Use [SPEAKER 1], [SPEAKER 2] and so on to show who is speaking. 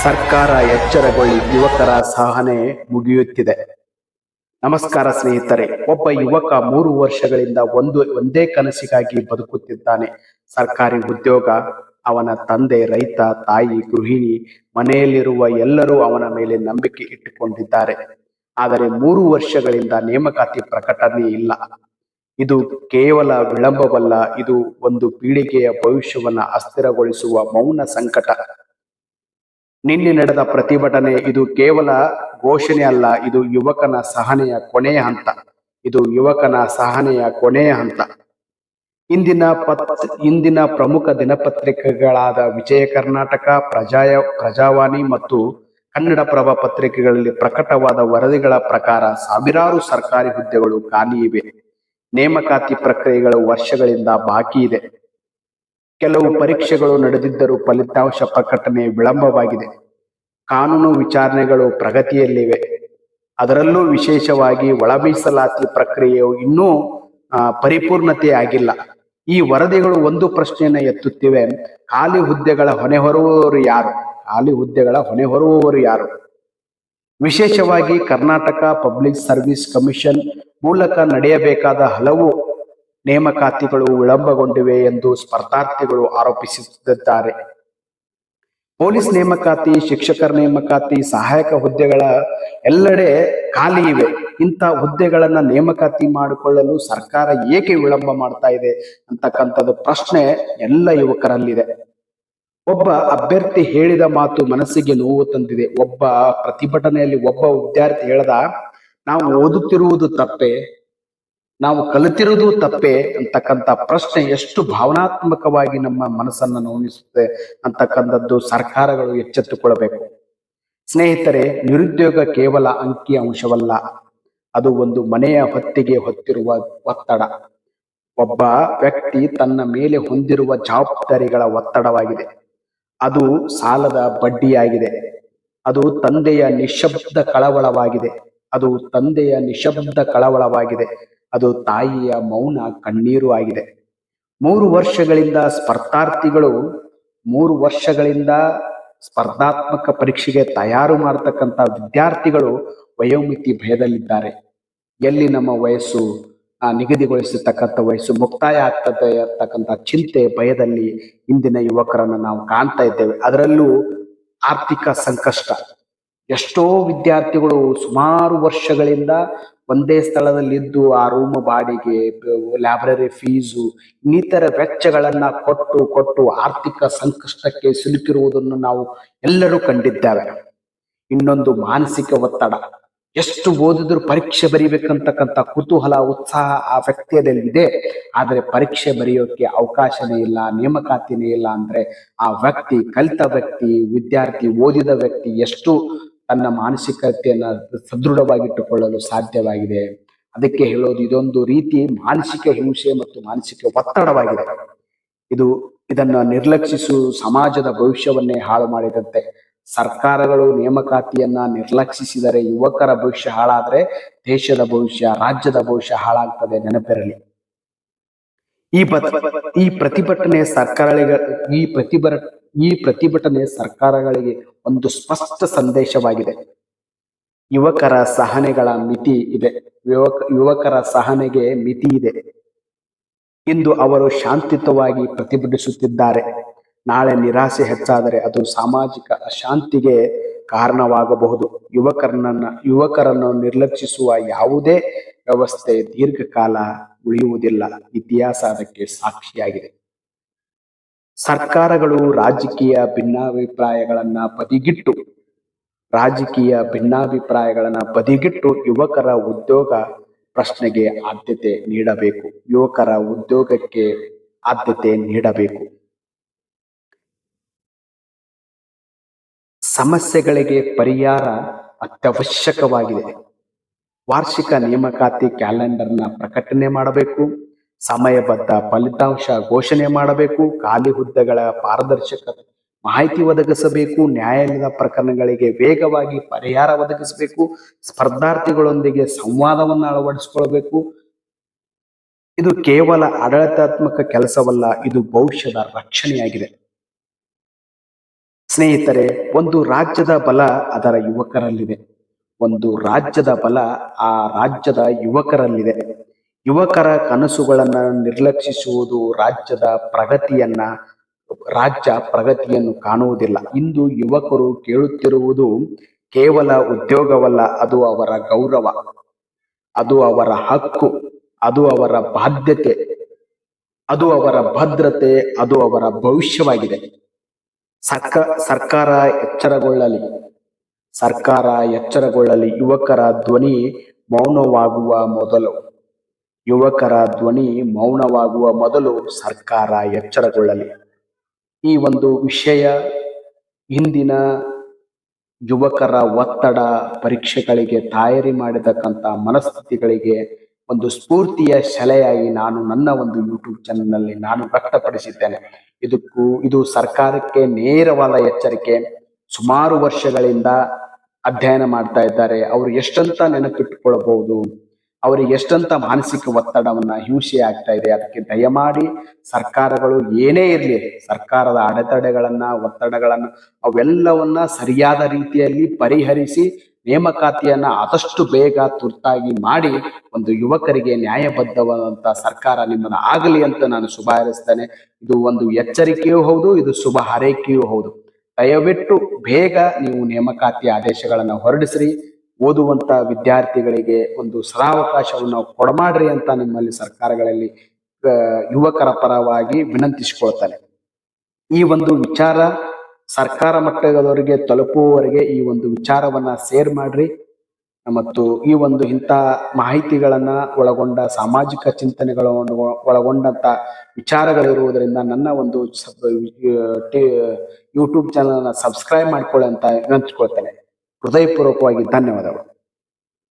[SPEAKER 1] ಸರ್ಕಾರ ಎಚ್ಚರಗೊಳ್ಳಿ, ಯುವಕರ ಸಹನೆ ಮುಗಿಯುತ್ತಿದೆ. ನಮಸ್ಕಾರ ಸ್ನೇಹಿತರೆ. ಒಬ್ಬ ಯುವಕ 3 ವರ್ಷಗಳಿಂದ ಒಂದೇ ಕನಸಿಗಾಗಿ ಬದುಕುತ್ತಿದ್ದಾನೆ. ಸರ್ಕಾರಿ ಉದ್ಯೋಗ. ಅವನ ತಂದೆ ರೈತ, ತಾಯಿ ಗೃಹಿಣಿ, ಮನೆಯಲ್ಲಿರುವ ಎಲ್ಲರೂ ಅವನ ಮೇಲೆ ನಂಬಿಕೆ ಇಟ್ಟುಕೊಂಡಿದ್ದಾರೆ. ಆದರೆ 3 ವರ್ಷಗಳಿಂದ ನೇಮಕಾತಿ ಪ್ರಕಟಣೆ ಇಲ್ಲ. ಇದು ಕೇವಲ ವಿಳಂಬವಲ್ಲ, ಇದು ಒಂದು ಪೀಳಿಗೆಯ ಭವಿಷ್ಯವನ್ನ ಅಸ್ಥಿರಗೊಳಿಸುವ ಮೌನ ಸಂಕಟ. ನಿನ್ನೆ ನಡೆದ ಪ್ರತಿಭಟನೆ ಇದು ಕೇವಲ ಘೋಷಣೆ ಅಲ್ಲ, ಇದು ಯುವಕನ ಸಹನೆಯ ಕೊನೆಯ ಹಂತ. ಇಂದಿನ ಪ್ರಮುಖ ದಿನಪತ್ರಿಕೆಗಳಾದ ವಿಜಯ ಕರ್ನಾಟಕ, ಪ್ರಜಾವಾಣಿ ಮತ್ತು ಕನ್ನಡಪ್ರಭ ಪತ್ರಿಕೆಗಳಲ್ಲಿ ಪ್ರಕಟವಾದ ವರದಿಗಳ ಪ್ರಕಾರ ಸಾವಿರಾರು ಸರ್ಕಾರಿ ಹುದ್ದೆಗಳು ಖಾಲಿ ಇವೆ. ನೇಮಕಾತಿ ಪ್ರಕ್ರಿಯೆಗಳು ವರ್ಷಗಳಿಂದ ಬಾಕಿ ಇದೆ. ಕೆಲವು ಪರೀಕ್ಷೆಗಳು ನಡೆದಿದ್ದರೂ ಫಲಿತಾಂಶ ಪ್ರಕಟಣೆ ವಿಳಂಬವಾಗಿದೆ. ಕಾನೂನು ವಿಚಾರಣೆಗಳು ಪ್ರಗತಿಯಲ್ಲಿವೆ. ಅದರಲ್ಲೂ ವಿಶೇಷವಾಗಿ ಒಳ ಮೀಸಲಾತಿ ಪ್ರಕ್ರಿಯೆಯು ಇನ್ನೂ ಪರಿಪೂರ್ಣತೆ ಆಗಿಲ್ಲ. ಈ ವರದಿಗಳು ಒಂದು ಪ್ರಶ್ನೆಯನ್ನ ಎತ್ತುತ್ತಿವೆ: ಖಾಲಿ ಹುದ್ದೆಗಳ ಹೊಣೆ ಹೊರುವವರು ಯಾರು? ವಿಶೇಷವಾಗಿ ಕರ್ನಾಟಕ ಪಬ್ಲಿಕ್ ಸರ್ವಿಸ್ ಕಮಿಷನ್ ಮೂಲಕ ನಡೆಯಬೇಕಾದ ಹಲವು ನೇಮಕಾತಿಗಳು ವಿಳಂಬಗೊಂಡಿವೆ ಎಂದು ಸ್ಪರ್ಧಾರ್ಥಿಗಳು ಆರೋಪಿಸುತ್ತಿದ್ದಾರೆ. ಪೊಲೀಸ್ ನೇಮಕಾತಿ, ಶಿಕ್ಷಕರ ನೇಮಕಾತಿ, ಸಹಾಯಕ ಹುದ್ದೆಗಳ ಎಲ್ಲೆಡೆ ಖಾಲಿ ಇವೆ. ಇಂಥ ಹುದ್ದೆಗಳನ್ನ ನೇಮಕಾತಿ ಮಾಡಿಕೊಳ್ಳಲು ಸರ್ಕಾರ ಏಕೆ ವಿಳಂಬ ಮಾಡ್ತಾ ಇದೆ ಅಂತಕ್ಕಂಥದ್ದು ಪ್ರಶ್ನೆ ಎಲ್ಲ ಯುವಕರಲ್ಲಿದೆ. ಒಬ್ಬ ಅಭ್ಯರ್ಥಿ ಹೇಳಿದ ಮಾತು ಮನಸ್ಸಿಗೆ ನೋವು ತಂದಿದೆ. ಪ್ರತಿಭಟನೆಯಲ್ಲಿ ಒಬ್ಬ ವಿದ್ಯಾರ್ಥಿ ಹೇಳ್ದ, ನಾವು ಓದುತ್ತಿರುವುದು ತಪ್ಪೆ, ನಾವು ಕಲಿತಿರುವುದು ತಪ್ಪೆ ಅಂತಕ್ಕಂಥ ಪ್ರಶ್ನೆ ಎಷ್ಟು ಭಾವನಾತ್ಮಕವಾಗಿ ನಮ್ಮ ಮನಸ್ಸನ್ನು ನೋವಿಸುತ್ತೆ ಅಂತಕ್ಕಂಥದ್ದು ಸರ್ಕಾರಗಳು ಎಚ್ಚೆತ್ತುಕೊಳ್ಳಬೇಕು. ಸ್ನೇಹಿತರೆ, ನಿರುದ್ಯೋಗ ಕೇವಲ ಅಂಕಿ ಅಂಶವಲ್ಲ, ಅದು ಒಂದು ಮನೆಯ ಹೊತ್ತಿಗೆ ಹೊತ್ತಿರುವ ಒತ್ತಡ. ಒಬ್ಬ ವ್ಯಕ್ತಿ ತನ್ನ ಮೇಲೆ ಹೊಂದಿರುವ ಜವಾಬ್ದಾರಿಗಳ ಒತ್ತಡವಾಗಿದೆ. ಅದು ಸಾಲದ ಬಡ್ಡಿಯಾಗಿದೆ. ಅದು ತಂದೆಯ ನಿಶಬ್ದ ಕಳವಳವಾಗಿದೆ. ಅದು ತಾಯಿಯ ಮೌನ ಕಣ್ಣೀರು ಆಗಿದೆ. 3 ವರ್ಷಗಳಿಂದ ಸ್ಪರ್ಧಾತ್ಮಕ ಪರೀಕ್ಷೆಗೆ ತಯಾರು ಮಾಡತಕ್ಕಂಥ ವಿದ್ಯಾರ್ಥಿಗಳು ವಯೋಮಿತಿ ಭಯದಲ್ಲಿದ್ದಾರೆ. ಎಲ್ಲಿ ನಮ್ಮ ವಯಸ್ಸು ನಿಗದಿಗೊಳಿಸತಕ್ಕಂಥ ವಯಸ್ಸು ಮುಕ್ತಾಯ ಆಗ್ತದೆ ಅಂತಕ್ಕಂಥ ಚಿಂತೆ, ಭಯದಲ್ಲಿ ಇಂದಿನ ಯುವಕರನ್ನು ನಾವು ಕಾಣ್ತಾ ಇದ್ದೇವೆ. ಅದರಲ್ಲೂ ಆರ್ಥಿಕ ಸಂಕಷ್ಟ. ಎಷ್ಟೋ ವಿದ್ಯಾರ್ಥಿಗಳು ಸುಮಾರು ವರ್ಷಗಳಿಂದ ಒಂದೇ ಸ್ಥಳದಲ್ಲಿದ್ದು ಆ ರೂಮ್ ಬಾಡಿಗೆ, ಲೈಬ್ರರಿ ಫೀಸು, ಇನ್ನಿತರ ವೆಚ್ಚಗಳನ್ನ ಕೊಟ್ಟು ಆರ್ಥಿಕ ಸಂಕಷ್ಟಕ್ಕೆ ಸಿಲುಕಿರುವುದನ್ನು ನಾವು ಎಲ್ಲರೂ ಕಂಡಿದ್ದೇವೆ. ಇನ್ನೊಂದು ಮಾನಸಿಕ ಒತ್ತಡ. ಎಷ್ಟು ಓದಿದ್ರು ಪರೀಕ್ಷೆ ಬರೀಬೇಕಂತಕ್ಕಂಥ ಕುತೂಹಲ, ಉತ್ಸಾಹ ಆ ವ್ಯಕ್ತಿಯಲ್ಲಿ ಇದೆ. ಆದರೆ ಪರೀಕ್ಷೆ ಬರೆಯೋಕೆ ಅವಕಾಶನೇ ಇಲ್ಲ, ನೇಮಕಾತಿನೇ ಇಲ್ಲ ಅಂದ್ರೆ ಆ ವ್ಯಕ್ತಿ, ಕಲಿತ ವ್ಯಕ್ತಿ, ವಿದ್ಯಾರ್ಥಿ, ಓದಿದ ವ್ಯಕ್ತಿ ಎಷ್ಟು ತನ್ನ ಮಾನಸಿಕತೆಯನ್ನ ಸದೃಢವಾಗಿಟ್ಟುಕೊಳ್ಳಲು ಸಾಧ್ಯವಾಗಿದೆ? ಅದಕ್ಕೆ ಹೇಳೋದು, ಇದೊಂದು ರೀತಿ ಮಾನಸಿಕ ಹಿಂಸೆ ಮತ್ತು ಮಾನಸಿಕ ಒತ್ತಡವಾಗಿದೆ. ಇದನ್ನ ನಿರ್ಲಕ್ಷಿಸು ಸಮಾಜದ ಭವಿಷ್ಯವನ್ನೇ ಹಾಳು ಮಾಡಿದಂತೆ. ಸರ್ಕಾರಗಳು ನೇಮಕಾತಿಯನ್ನ ನಿರ್ಲಕ್ಷಿಸಿದರೆ ಯುವಕರ ಭವಿಷ್ಯ ಹಾಳಾದ್ರೆ ದೇಶದ ಭವಿಷ್ಯ, ರಾಜ್ಯದ ಭವಿಷ್ಯ ಹಾಳಾಗ್ತದೆ, ನೆನಪಿರಲಿ. ಈ ಪ್ರತಿಭಟನೆ ಸರ್ಕಾರಗಳಿಗೆ ಒಂದು ಸ್ಪಷ್ಟ ಸಂದೇಶವಾಗಿದೆ. ಯುವಕರ ಸಹನೆಗೆ ಮಿತಿ ಇದೆ. ಇಂದು ಅವರು ಶಾಂತಿಯುತವಾಗಿ ಪ್ರತಿಭಟಿಸುತ್ತಿದ್ದಾರೆ. ನಾಳೆ ನಿರಾಸೆ ಹೆಚ್ಚಾದರೆ ಅದು ಸಾಮಾಜಿಕ ಅಶಾಂತಿಗೆ ಕಾರಣವಾಗಬಹುದು. ಯುವಕರನ್ನು ನಿರ್ಲಕ್ಷಿಸುವ ಯಾವುದೇ ವ್ಯವಸ್ಥೆ ದೀರ್ಘಕಾಲ ಉಳಿಯುವುದಿಲ್ಲ. ಇತಿಹಾಸ ಅದಕ್ಕೆ ಸಾಕ್ಷಿಯಾಗಿದೆ. ಸರ್ಕಾರಗಳು ರಾಜಕೀಯ ಭಿನ್ನಾಭಿಪ್ರಾಯಗಳನ್ನ ಬದಿಗಿಟ್ಟು ಯುವಕರ ಉದ್ಯೋಗ ಪ್ರಶ್ನೆಗೆ ಆದ್ಯತೆ ನೀಡಬೇಕು. ಯುವಕರ ಉದ್ಯೋಗಕ್ಕೆ ಆದ್ಯತೆ ನೀಡಬೇಕು. ಸಮಸ್ಯೆಗಳಿಗೆ ಪರಿಹಾರ ಅತ್ಯವಶ್ಯಕವಾಗಿದೆ. ವಾರ್ಷಿಕ ನೇಮಕಾತಿ ಕ್ಯಾಲೆಂಡರ್ನ ಪ್ರಕಟಣೆ ಮಾಡಬೇಕು. ಸಮಯಬದ್ಧ ಫಲಿತಾಂಶ ಘೋಷಣೆ ಮಾಡಬೇಕು. ಖಾಲಿ ಹುದ್ದೆಗಳ ಪಾರದರ್ಶಕ ಮಾಹಿತಿ ಒದಗಿಸಬೇಕು. ನ್ಯಾಯಾಲಯದ ಪ್ರಕರಣಗಳಿಗೆ ವೇಗವಾಗಿ ಪರಿಹಾರ ಒದಗಿಸಬೇಕು. ಸ್ಪರ್ಧಾರ್ಥಿಗಳೊಂದಿಗೆ ಸಂವಾದವನ್ನು ಅಳವಡಿಸಿಕೊಳ್ಳಬೇಕು. ಇದು ಕೇವಲ ಆಡಳಿತಾತ್ಮಕ ಕೆಲಸವಲ್ಲ, ಇದು ಭವಿಷ್ಯದ ರಕ್ಷಣೆಯಾಗಿದೆ. ಸ್ನೇಹಿತರೆ, ಒಂದು ರಾಜ್ಯದ ಬಲ ಅದರ ಯುವಕರಲ್ಲಿದೆ. ಒಂದು ರಾಜ್ಯದ ಬಲ ಆ ರಾಜ್ಯದ ಯುವಕರಲ್ಲಿದೆ. ಯುವಕರ ಕನಸುಗಳನ್ನ ನಿರ್ಲಕ್ಷಿಸುವುದು ರಾಜ್ಯ ಪ್ರಗತಿಯನ್ನು ಕಾಣುವುದಿಲ್ಲ. ಇಂದು ಯುವಕರು ಕೇಳುತ್ತಿರುವುದು ಕೇವಲ ಉದ್ಯೋಗವಲ್ಲ, ಅದು ಅವರ ಗೌರವ, ಅದು ಅವರ ಹಕ್ಕು, ಅದು ಅವರ ಬಾಧ್ಯತೆ, ಅದು ಅವರ ಭದ್ರತೆ, ಅದು ಅವರ ಭವಿಷ್ಯವಾಗಿದೆ. ಸರ್ಕಾರ ಎಚ್ಚರಗೊಳ್ಳಲಿ. ಸರ್ಕಾರ ಎಚ್ಚರಗೊಳ್ಳಲಿ. ಯುವಕರ ಧ್ವನಿ ಮೌನವಾಗುವ ಮೊದಲು ಸರ್ಕಾರ ಎಚ್ಚರಗೊಳ್ಳಲಿ. ಈ ಒಂದು ವಿಷಯ ಇಂದಿನ ಯುವಕರ ಒತ್ತಡ, ಪರೀಕ್ಷೆಗಳಿಗೆ ತಯಾರಿ ಮಾಡಿದಕ್ಕಂಥ ಮನಸ್ಥಿತಿಗಳಿಗೆ ಒಂದು ಸ್ಫೂರ್ತಿಯ ಸೆಲೆಯಾಗಿ ನಾನು ನನ್ನ ಒಂದು ಯೂಟ್ಯೂಬ್ ಚಾನೆಲ್ನಲ್ಲಿ ನಾನು ವ್ಯಕ್ತಪಡಿಸಿದ್ದೇನೆ. ಇದು ಸರ್ಕಾರಕ್ಕೆ ನೇರವಾದ ಎಚ್ಚರಿಕೆ. ಸುಮಾರು ವರ್ಷಗಳಿಂದ ಅಧ್ಯಯನ ಮಾಡ್ತಾ ಇದ್ದಾರೆ. ಅವರು ಎಷ್ಟಂತ ನೆನಪಿಟ್ಟುಕೊಳ್ಳಬಹುದು, ಅವರಿಗೆ ಎಷ್ಟಂತ ಮಾನಸಿಕ ಒತ್ತಡವನ್ನ ಹಿಂಸೆ ಆಗ್ತಾ ಇದೆ. ಅದಕ್ಕೆ ದಯಮಾಡಿ ಸರ್ಕಾರಗಳು ಏನೇ ಇರಲಿ, ಸರ್ಕಾರದ ಅಡೆತಡೆಗಳನ್ನ, ಒತ್ತಡಗಳನ್ನ ಅವೆಲ್ಲವನ್ನ ಸರಿಯಾದ ರೀತಿಯಲ್ಲಿ ಪರಿಹರಿಸಿ ನೇಮಕಾತಿಯನ್ನ ಆದಷ್ಟು ಬೇಗ ತುರ್ತಾಗಿ ಮಾಡಿ ಒಂದು ಯುವಕರಿಗೆ ನ್ಯಾಯಬದ್ಧವಾದಂತ ಸರ್ಕಾರ ನಿಮ್ಮನ್ನ ಆಗಲಿ ಅಂತ ನಾನು ಶುಭ ಹಾರೈಸ್ತೇನೆ. ಇದು ಒಂದು ಎಚ್ಚರಿಕೆಯೂ ಹೌದು, ಇದು ಶುಭ ಹಾರೈಕೆಯೂ ಹೌದು. ದಯವಿಟ್ಟು ಬೇಗ ನೀವು ನೇಮಕಾತಿ ಆದೇಶಗಳನ್ನು ಹೊರಡಿಸ್ರಿ. ಓದುವಂತ ವಿದ್ಯಾರ್ಥಿಗಳಿಗೆ ಒಂದು ಸದಾವಕಾಶವನ್ನು ಕೊಡಮಾಡ್ರಿ ಅಂತ ನಿಮ್ಮಲ್ಲಿ ಸರ್ಕಾರಗಳಲ್ಲಿ ಯುವಕರ ಪರವಾಗಿ ವಿನಂತಿಸಿಕೊಳ್ತಾನೆ. ಈ ಒಂದು ವಿಚಾರ ಸರ್ಕಾರ ಮಟ್ಟದವರಿಗೆ ತಲುಪುವವರೆಗೆ ಈ ಒಂದು ವಿಚಾರವನ್ನ ಶೇರ್ ಮಾಡ್ರಿ. ಮತ್ತು ಈ ಒಂದು ಇಂಥ ಮಾಹಿತಿಗಳನ್ನ ಒಳಗೊಂಡ ಸಾಮಾಜಿಕ ಚಿಂತನೆಗಳನ್ನು ಒಳಗೊಂಡಂತ ವಿಚಾರಗಳಿರುವುದರಿಂದ ನನ್ನ ಒಂದು ಯೂಟ್ಯೂಬ್ ಚಾನಲ್ ಸಬ್ಸ್ಕ್ರೈಬ್ ಮಾಡ್ಕೊಳ್ಳಿ ಅಂತ ವಿನಂತಿಸ್ಕೊಳ್ತೇನೆ. ಹೃದಯಪೂರ್ವಕವಾಗಿ ಧನ್ಯವಾದಗಳು.